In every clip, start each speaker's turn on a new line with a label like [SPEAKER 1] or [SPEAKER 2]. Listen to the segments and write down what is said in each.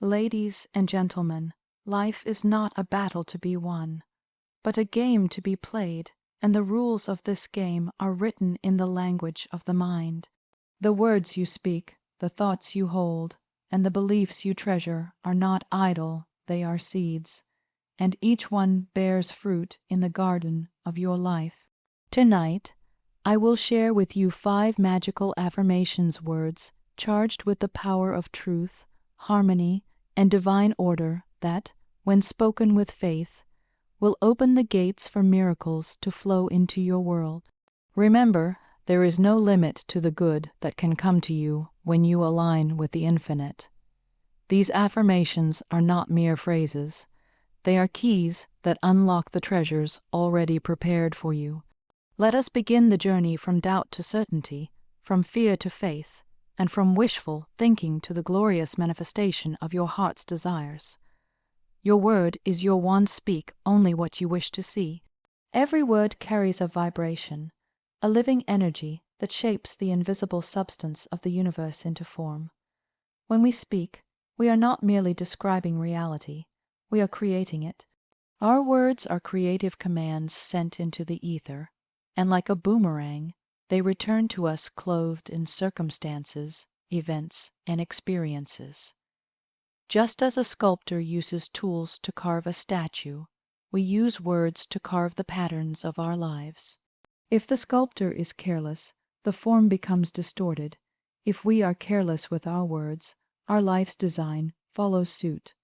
[SPEAKER 1] Ladies and gentlemen, life is not a battle to be won, but a game to be played, and the rules of this game are written in the language of the mind. The words you speak, the thoughts you hold, and the beliefs you treasure are not idle, they are seeds, and each one bears fruit in the garden of your life. Tonight, I will share with you 5 magical affirmations words charged with the power of truth, harmony, and divine order that, when spoken with faith, will open the gates for miracles to flow into your world. Remember, there is no limit to the good that can come to you when you align with the infinite. These affirmations are not mere phrases. They are keys that unlock the treasures already prepared for you. Let us begin the journey from doubt to certainty, from fear to faith, and from wishful thinking to the glorious manifestation of your heart's desires. Your word is your wand. Speak only what you wish to see. Every word carries a vibration, a living energy that shapes the invisible substance of the universe into form. When we speak, we are not merely describing reality, we are creating it. Our words are creative commands sent into the ether, and like a boomerang, they return to us clothed in circumstances, events, and experiences. Just as a sculptor uses tools to carve a statue, we use words to carve the patterns of our lives. If the sculptor is careless, the form becomes distorted. If we are careless with our words, our life's design follows suit.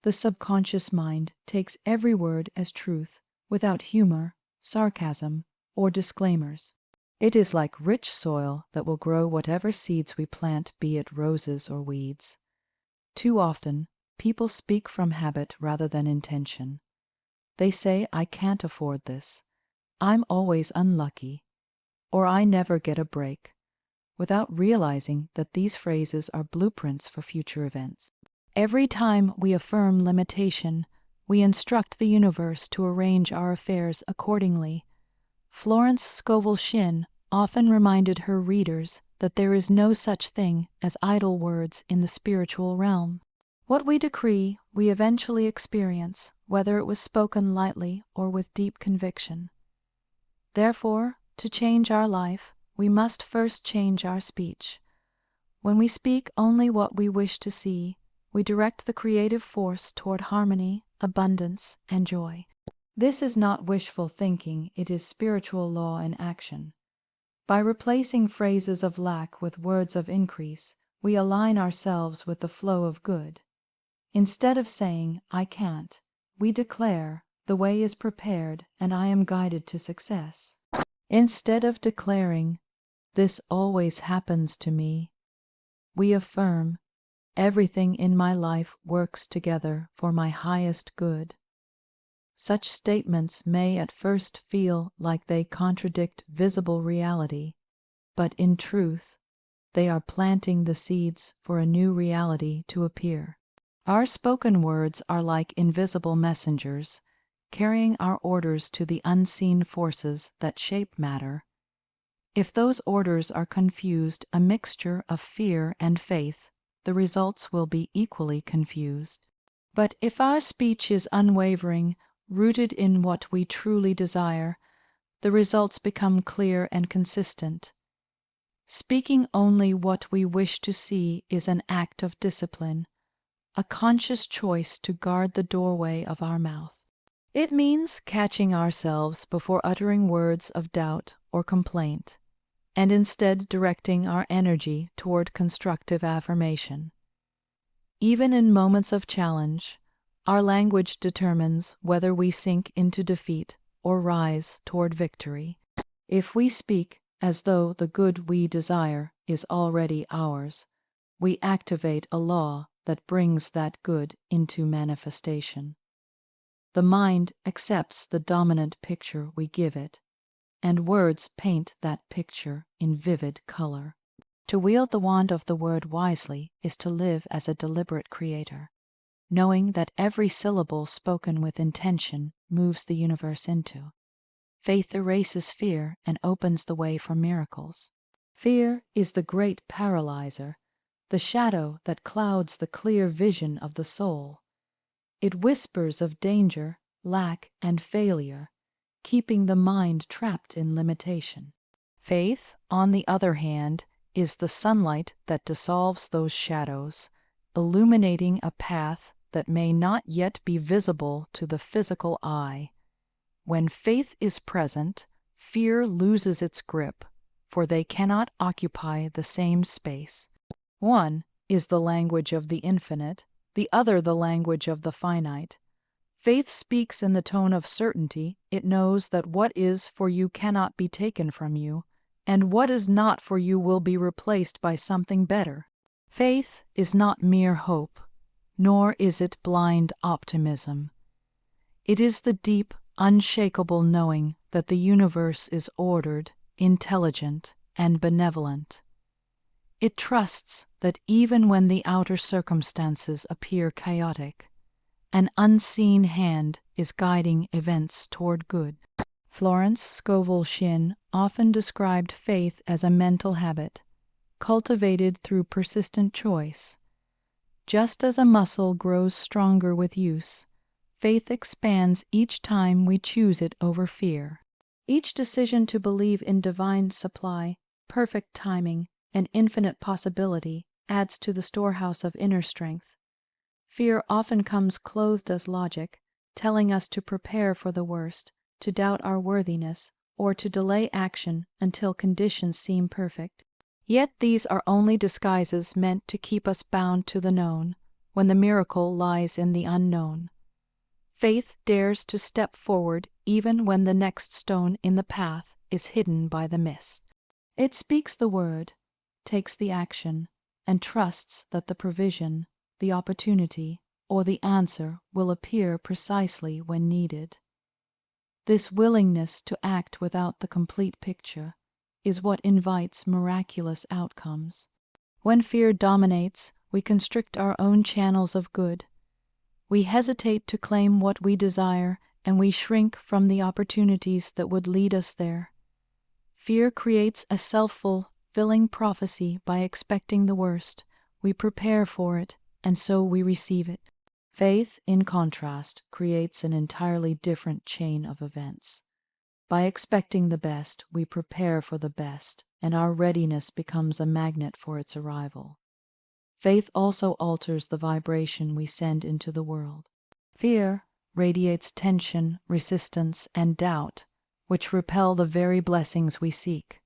[SPEAKER 1] The subconscious mind takes every word as truth, without humor, sarcasm, or disclaimers. It is like rich soil that will grow whatever seeds we plant, be it roses or weeds. Too often, people speak from habit rather than intention. They say, "I can't afford this," "I'm always unlucky," or "I never get a break," without realizing that these phrases are blueprints for future events. Every time we affirm limitation, we instruct the universe to arrange our affairs accordingly. Florence Scovel Shinn often reminded her readers that there is no such thing as idle words in the spiritual realm. What we decree, we eventually experience, whether it was spoken lightly or with deep conviction. Therefore, to change our life, we must first change our speech. When we speak only what we wish to see, we direct the creative force toward harmony, abundance, and joy. This is not wishful thinking, it is spiritual law in action. By replacing phrases of lack with words of increase, we align ourselves with the flow of good. Instead of saying, "I can't," we declare, "The way is prepared and I am guided to success." Instead of declaring, "This always happens to me," we affirm, "Everything in my life works together for my highest good." Such statements may at first feel like they contradict visible reality, but in truth, they are planting the seeds for a new reality to appear. Our spoken words are like invisible messengers, carrying our orders to the unseen forces that shape matter. If those orders are confused, a mixture of fear and faith, the results will be equally confused. But if our speech is unwavering, rooted in what we truly desire, the results become clear and consistent. Speaking only what we wish to see is an act of discipline, a conscious choice to guard the doorway of our mouth. It means catching ourselves before uttering words of doubt or complaint, and instead directing our energy toward constructive affirmation. Even in moments of challenge, our language determines whether we sink into defeat or rise toward victory. If we speak as though the good we desire is already ours, we activate a law that brings that good into manifestation. The mind accepts the dominant picture we give it, and words paint that picture in vivid color. To wield the wand of the word wisely is to live as a deliberate creator, knowing that every syllable spoken with intention moves the universe into. Faith erases fear and opens the way for miracles. Fear is the great paralyzer, the shadow that clouds the clear vision of the soul. It whispers of danger, lack, and failure, keeping the mind trapped in limitation. Faith, on the other hand, is the sunlight that dissolves those shadows, illuminating a path that may not yet be visible to the physical eye. When faith is present, fear loses its grip, for they cannot occupy the same space. One is the language of the infinite, the other the language of the finite. Faith speaks in the tone of certainty. It knows that what is for you cannot be taken from you, and what is not for you will be replaced by something better. Faith is not mere hope, nor is it blind optimism. It is the deep, unshakable knowing that the universe is ordered, intelligent, and benevolent. It trusts that even when the outer circumstances appear chaotic, an unseen hand is guiding events toward good. Florence Scovel Shinn often described faith as a mental habit, cultivated through persistent choice. Just as a muscle grows stronger with use, faith expands each time we choose it over fear. Each decision to believe in divine supply, perfect timing, and infinite possibility adds to the storehouse of inner strength. Fear often comes clothed as logic, telling us to prepare for the worst, to doubt our worthiness, or to delay action until conditions seem perfect. Yet these are only disguises meant to keep us bound to the known, when the miracle lies in the unknown. Faith dares to step forward even when the next stone in the path is hidden by the mist. It speaks the word, takes the action, and trusts that the provision, the opportunity, or the answer will appear precisely when needed. This willingness to act without the complete picture is what invites miraculous outcomes. When fear dominates, we constrict our own channels of good. We hesitate to claim what we desire, and we shrink from the opportunities that would lead us there. Fear creates a self-fulfilling prophecy by expecting the worst. We prepare for it, and so we receive it. Faith, in contrast, creates an entirely different chain of events. By expecting the best, we prepare for the best, and our readiness becomes a magnet for its arrival. Faith also alters the vibration we send into the world. Fear radiates tension, resistance, and doubt, which repel the very blessings we seek.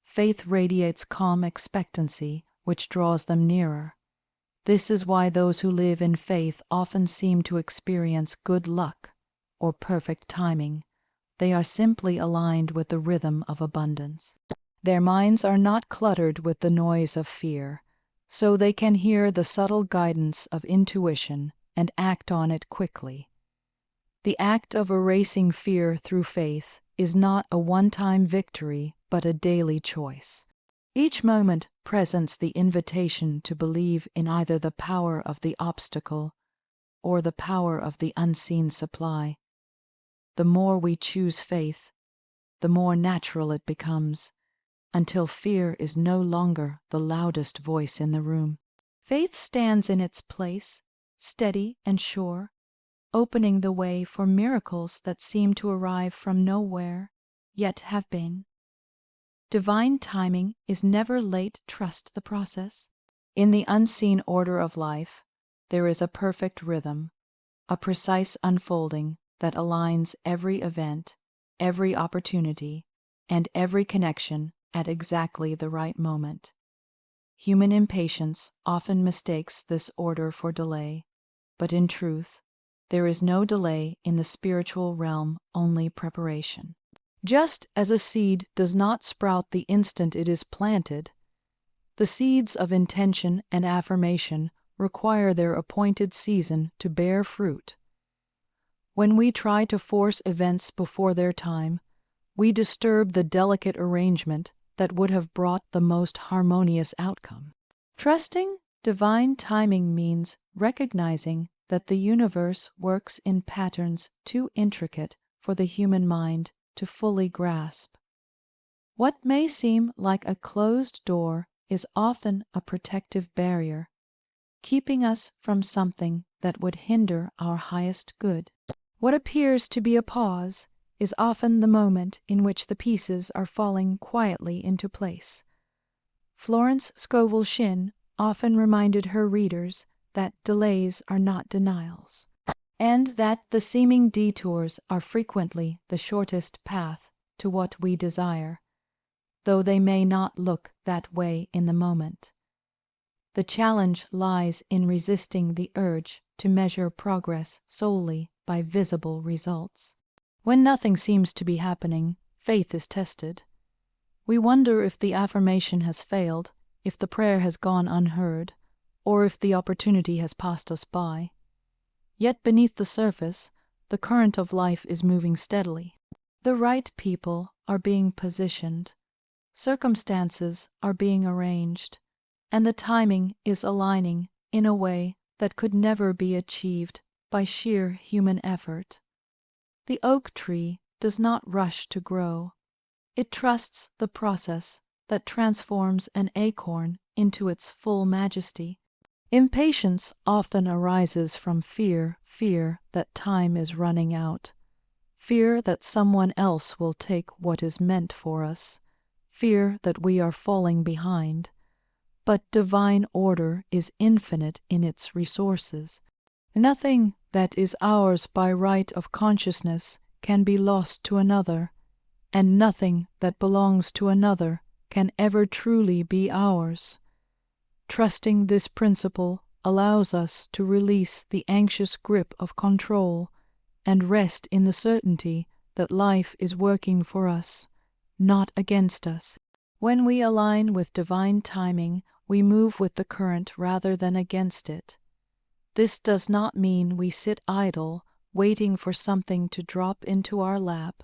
[SPEAKER 1] Faith radiates calm expectancy, which draws them nearer. This is why those who live in faith often seem to experience good luck or perfect timing. They are simply aligned with the rhythm of abundance. Their minds are not cluttered with the noise of fear, so they can hear the subtle guidance of intuition and act on it quickly. The act of erasing fear through faith is not a one-time victory, but a daily choice. Each moment presents the invitation to believe in either the power of the obstacle or the power of the unseen supply. The more we choose faith, the more natural it becomes, until fear is no longer the loudest voice in the room. Faith stands in its place, steady and sure, opening the way for miracles that seem to arrive from nowhere, yet have been. Divine timing is never late. Trust the process. In the unseen order of life, there is a perfect rhythm, a precise unfolding that aligns every event, every opportunity, and every connection at exactly the right moment. Human impatience often mistakes this order for delay, but in truth, there is no delay in the spiritual realm, only preparation. Just as a seed does not sprout the instant it is planted, the seeds of intention and affirmation require their appointed season to bear fruit. When we try to force events before their time, we disturb the delicate arrangement that would have brought the most harmonious outcome. Trusting divine timing means recognizing that the universe works in patterns too intricate for the human mind to fully grasp. What may seem like a closed door is often a protective barrier, keeping us from something that would hinder our highest good. What appears to be a pause is often the moment in which the pieces are falling quietly into place. Florence Scovel Shinn often reminded her readers that delays are not denials, and that the seeming detours are frequently the shortest path to what we desire, though they may not look that way in the moment. The challenge lies in resisting the urge to measure progress solely by visible results. When nothing seems to be happening, faith is tested. We wonder if the affirmation has failed, if the prayer has gone unheard, or if the opportunity has passed us by. Yet beneath the surface, the current of life is moving steadily. The right people are being positioned, circumstances are being arranged, and the timing is aligning in a way that could never be achieved by sheer human effort. The oak tree does not rush to grow. It trusts the process that transforms an acorn into its full majesty. Impatience often arises from fear that time is running out, fear that someone else will take what is meant for us, fear that we are falling behind. But divine order is infinite in its resources. Nothing that is ours by right of consciousness can be lost to another, and nothing that belongs to another can ever truly be ours. Trusting this principle allows us to release the anxious grip of control and rest in the certainty that life is working for us, not against us. When we align with divine timing, we move with the current rather than against it. This does not mean we sit idle, waiting for something to drop into our lap.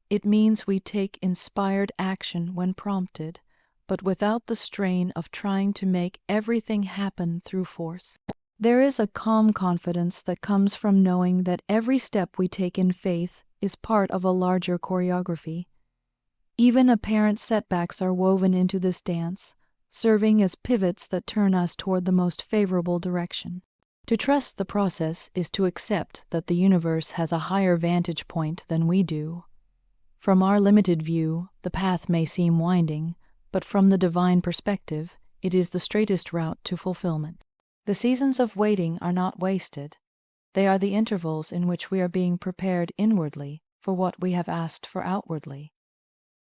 [SPEAKER 1] It means we take inspired action when prompted, but without the strain of trying to make everything happen through force. There is a calm confidence that comes from knowing that every step we take in faith is part of a larger choreography. Even apparent setbacks are woven into this dance, serving as pivots that turn us toward the most favorable direction. To trust the process is to accept that the universe has a higher vantage point than we do. From our limited view, the path may seem winding, but from the divine perspective, it is the straightest route to fulfillment. The seasons of waiting are not wasted. They are the intervals in which we are being prepared inwardly for what we have asked for outwardly.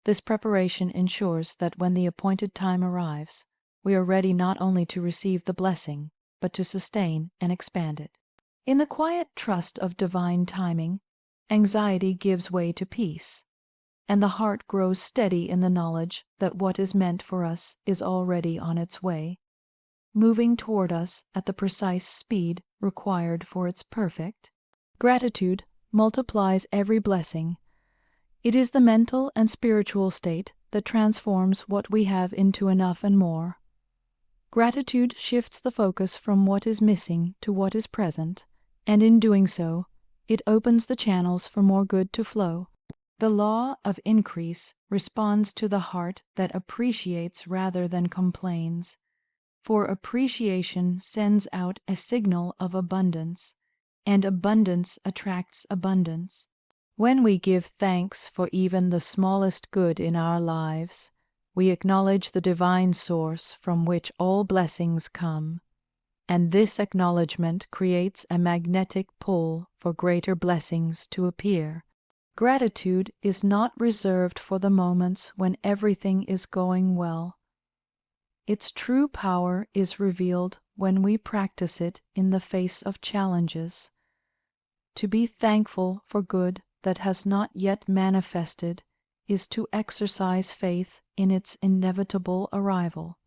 [SPEAKER 1] This preparation ensures that when the appointed time arrives, we are ready not only to receive the blessing, but to sustain and expand it. In the quiet trust of divine timing, anxiety gives way to peace, and the heart grows steady in the knowledge that what is meant for us is already on its way, moving toward us at the precise speed required for its perfect. Gratitude multiplies every blessing. It is the mental and spiritual state that transforms what we have into enough and more. Gratitude shifts the focus from what is missing to what is present, and in doing so, it opens the channels for more good to flow. The law of increase responds to the heart that appreciates rather than complains, for appreciation sends out a signal of abundance, and abundance attracts abundance. When we give thanks for even the smallest good in our lives, we acknowledge the divine source from which all blessings come, and this acknowledgement creates a magnetic pull for greater blessings to appear. Gratitude is not reserved for the moments when everything is going well. Its true power is revealed when we practice it in the face of challenges. To be thankful for good that has not yet manifested is to exercise faith in its inevitable arrival.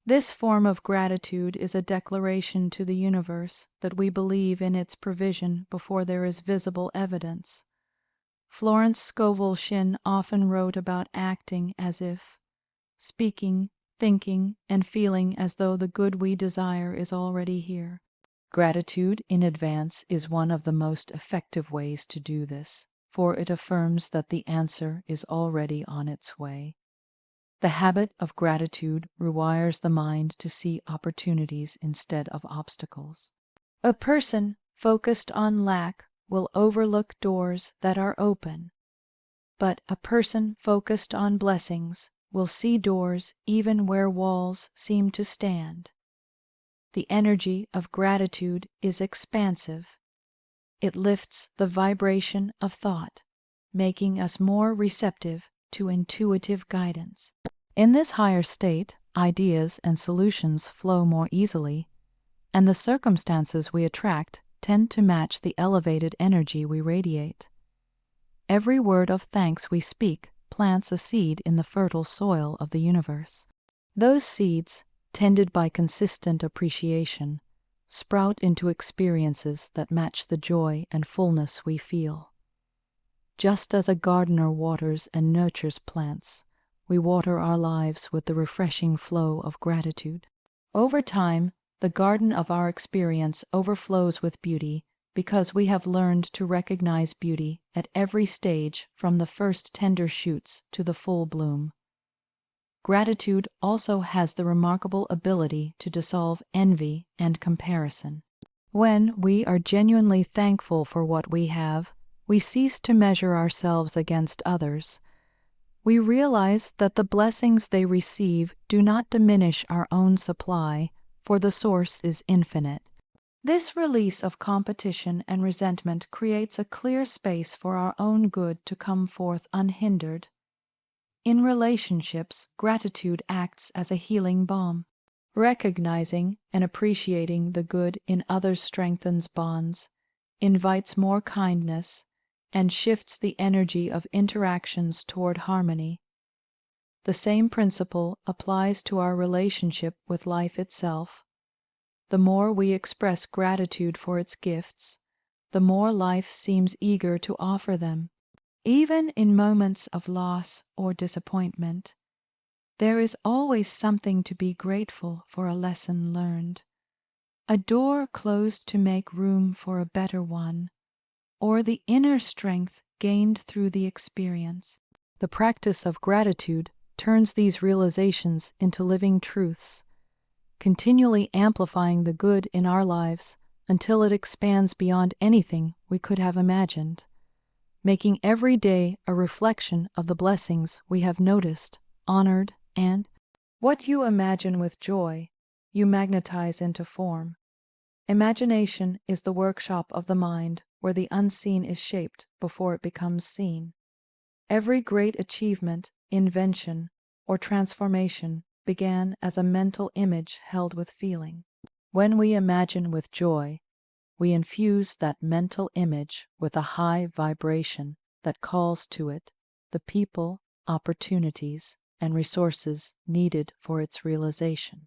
[SPEAKER 1] This form of gratitude is a declaration to the universe that we believe in its provision before there is visible evidence. Florence Scovel Shinn often wrote about acting as if, speaking, thinking, and feeling as though the good we desire is already here. Gratitude in advance is one of the most effective ways to do this, for it affirms that the answer is already on its way. The habit of gratitude rewires the mind to see opportunities instead of obstacles. A person focused on lack will overlook doors that are open, but a person focused on blessings will see doors even where walls seem to stand. The energy of gratitude is expansive. It lifts the vibration of thought, making us more receptive to intuitive guidance. In this higher state, ideas and solutions flow more easily, and the circumstances we attract tend to match the elevated energy we radiate. Every word of thanks we speak plants a seed in the fertile soil of the universe. Those seeds, tended by consistent appreciation, sprout into experiences that match the joy and fullness we feel. Just as a gardener waters and nurtures plants, we water our lives with the refreshing flow of gratitude. Over time, the garden of our experience overflows with beauty because we have learned to recognize beauty at every stage, from the first tender shoots to the full bloom. Gratitude also has the remarkable ability to dissolve envy and comparison. When we are genuinely thankful for what we have, we cease to measure ourselves against others. We realize that the blessings they receive do not diminish our own supply, for the source is infinite. This release of competition and resentment creates a clear space for our own good to come forth unhindered. In relationships, gratitude acts as a healing balm. Recognizing and appreciating the good in others strengthens bonds, invites more kindness, and shifts the energy of interactions toward harmony. The same principle applies to our relationship with life itself. The more we express gratitude for its gifts, the more life seems eager to offer them. Even in moments of loss or disappointment, there is always something to be grateful for, a lesson learned, a door closed to make room for a better one, or the inner strength gained through the experience. The practice of gratitude turns these realizations into living truths, continually amplifying the good in our lives until it expands beyond anything we could have imagined, making every day a reflection of the blessings we have noticed, honored, and what you imagine with joy, you magnetize into form. Imagination is the workshop of the mind where the unseen is shaped before it becomes seen. Every great achievement, invention, or transformation began as a mental image held with feeling. When we imagine with joy, we infuse that mental image with a high vibration that calls to it the people, opportunities, and resources needed for its realization.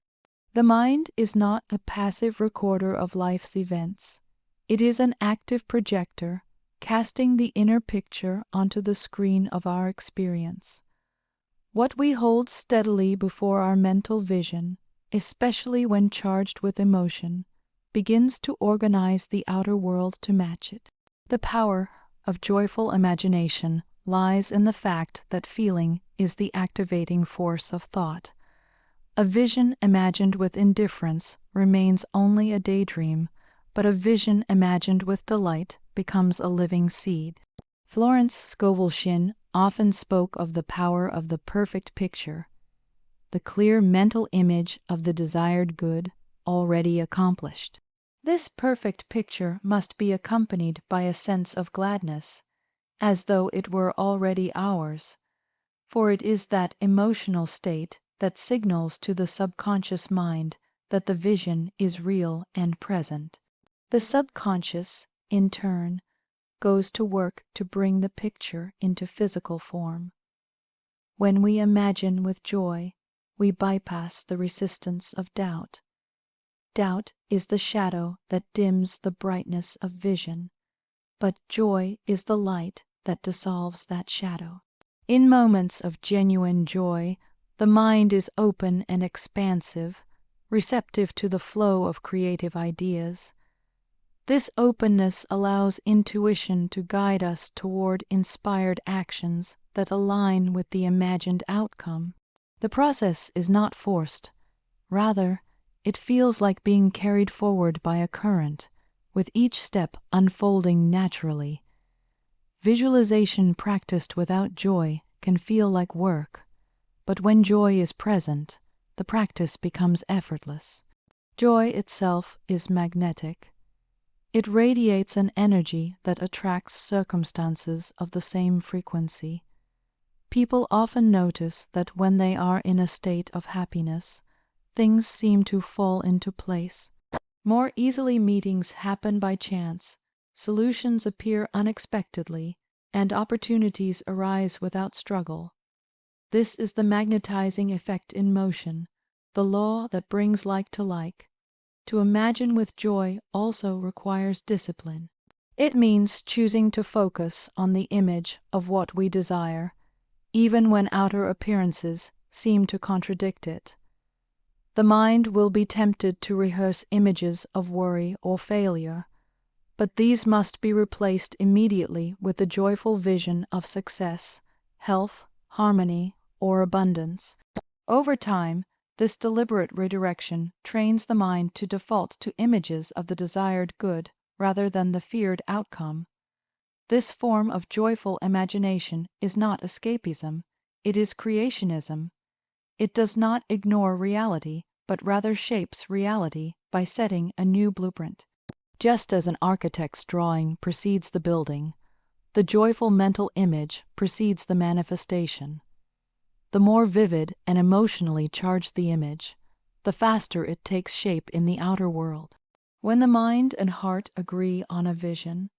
[SPEAKER 1] The mind is not a passive recorder of life's events. It is an active projector, casting the inner picture onto the screen of our experience. What we hold steadily before our mental vision, especially when charged with emotion, begins to organize the outer world to match it. The power of joyful imagination lies in the fact that feeling is the activating force of thought. A vision imagined with indifference remains only a daydream, but a vision imagined with delight becomes a living seed. Florence Scovel Shinn often spoke of the power of the perfect picture, the clear mental image of the desired good already accomplished. This perfect picture must be accompanied by a sense of gladness, as though it were already ours, for it is that emotional state that signals to the subconscious mind that the vision is real and present. The subconscious, in turn, goes to work to bring the picture into physical form. When we imagine with joy, we bypass the resistance of doubt. Doubt is the shadow that dims the brightness of vision, but joy is the light that dissolves that shadow. In moments of genuine joy, the mind is open and expansive, receptive to the flow of creative ideas. This openness allows intuition to guide us toward inspired actions that align with the imagined outcome. The process is not forced. Rather, it feels like being carried forward by a current, with each step unfolding naturally. Visualization practiced without joy can feel like work, but when joy is present, the practice becomes effortless. Joy itself is magnetic. It radiates an energy that attracts circumstances of the same frequency. People often notice that when they are in a state of happiness, things seem to fall into place. More easily, meetings happen by chance, solutions appear unexpectedly, and opportunities arise without struggle. This is the magnetizing effect in motion, the law that brings like to like. To imagine with joy also requires discipline. It means choosing to focus on the image of what we desire, even when outer appearances seem to contradict it. The mind will be tempted to rehearse images of worry or failure, but these must be replaced immediately with the joyful vision of success, health, harmony, or abundance. Over time, this deliberate redirection trains the mind to default to images of the desired good rather than the feared outcome. This form of joyful imagination is not escapism, it is creationism. It does not ignore reality, but rather shapes reality by setting a new blueprint. Just as an architect's drawing precedes the building, the joyful mental image precedes the manifestation. The more vivid and emotionally charged the image, the faster it takes shape in the outer world. When the mind and heart agree on a vision,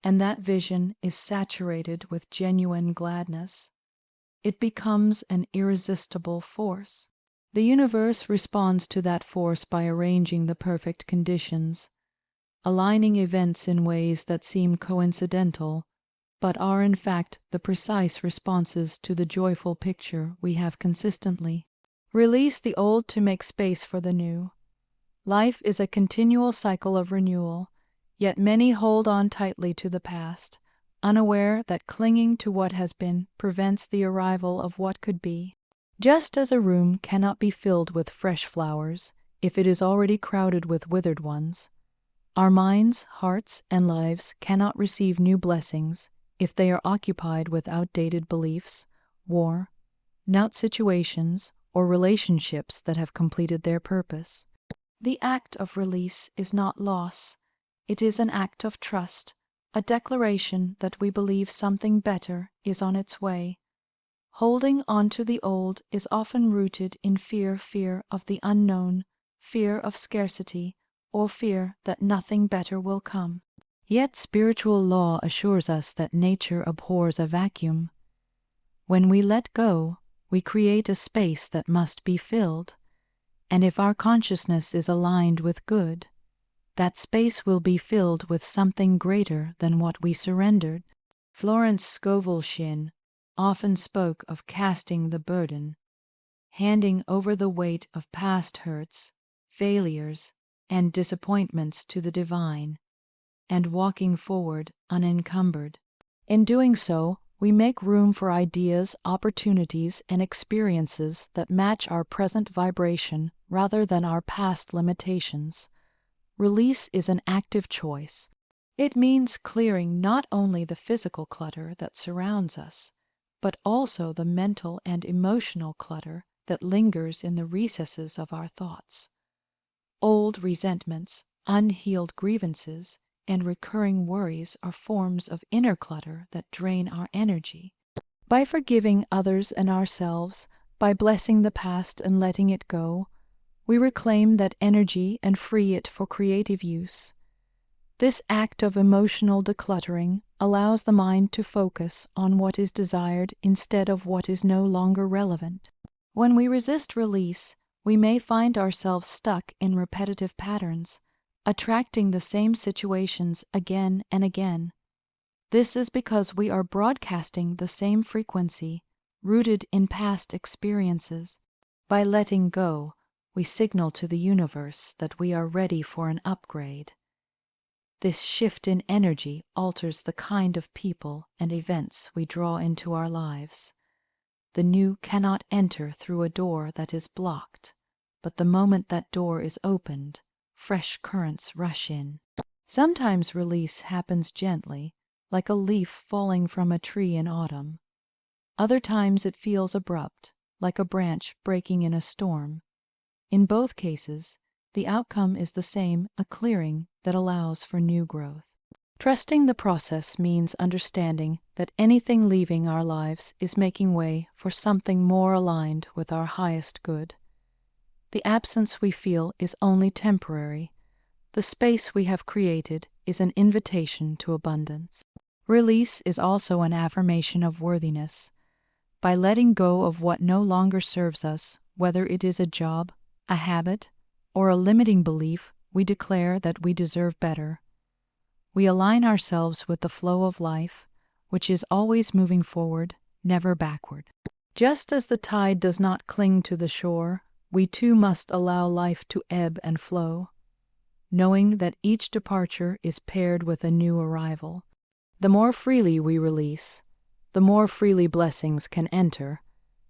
[SPEAKER 1] and that vision is saturated with genuine gladness, it becomes an irresistible force. The universe responds to that force by arranging the perfect conditions, aligning events in ways that seem coincidental, but are in fact the precise responses to the joyful picture we have consistently. Release the old to make space for the new. Life is a continual cycle of renewal, yet many hold on tightly to the past, unaware that clinging to what has been prevents the arrival of what could be. Just as a room cannot be filled with fresh flowers if it is already crowded with withered ones, our minds, hearts, and lives cannot receive new blessings if they are occupied with outdated beliefs, war, not situations, or relationships that have completed their purpose. The act of release is not loss. It is an act of trust, a declaration that we believe something better is on its way. Holding on to the old is often rooted in fear of the unknown, fear of scarcity, or fear that nothing better will come. Yet spiritual law assures us that nature abhors a vacuum. When we let go, we create a space that must be filled, and if our consciousness is aligned with good, that space will be filled with something greater than what we surrendered. Florence Scovel Shinn often spoke of casting the burden, handing over the weight of past hurts, failures, and disappointments to the divine, and walking forward unencumbered. In doing so, we make room for ideas, opportunities, and experiences that match our present vibration rather than our past limitations. Release is an active choice. It means clearing not only the physical clutter that surrounds us, but also the mental and emotional clutter that lingers in the recesses of our thoughts. Old resentments, unhealed grievances, and recurring worries are forms of inner clutter that drain our energy. By forgiving others and ourselves, by blessing the past and letting it go, we reclaim that energy and free it for creative use. This act of emotional decluttering allows the mind to focus on what is desired instead of what is no longer relevant. When we resist release, we may find ourselves stuck in repetitive patterns, attracting the same situations again and again. This is because we are broadcasting the same frequency, rooted in past experiences. By letting go, we signal to the universe that we are ready for an upgrade. This shift in energy alters the kind of people and events we draw into our lives. the new cannot enter through a door that is blocked, but the moment that door is opened, fresh currents rush in. Sometimes release happens gently, like a leaf falling from a tree in autumn. Other times it feels abrupt, like a branch breaking in a storm. In both cases, the outcome is the same, a clearing that allows for new growth. Trusting the process means understanding that anything leaving our lives is making way for something more aligned with our highest good. The absence we feel is only temporary. The space we have created is an invitation to abundance. Release is also an affirmation of worthiness. By letting go of what no longer serves us, whether it is a job, a habit, or a limiting belief, we declare that we deserve better. We align ourselves with the flow of life, which is always moving forward, never backward. Just as the tide does not cling to the shore, we too must allow life to ebb and flow, knowing that each departure is paired with a new arrival. The more freely we release, the more freely blessings can enter,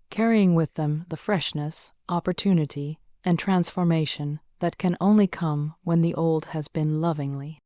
[SPEAKER 1] carrying with them the freshness, opportunity, and transformation that can only come when the old has been lovingly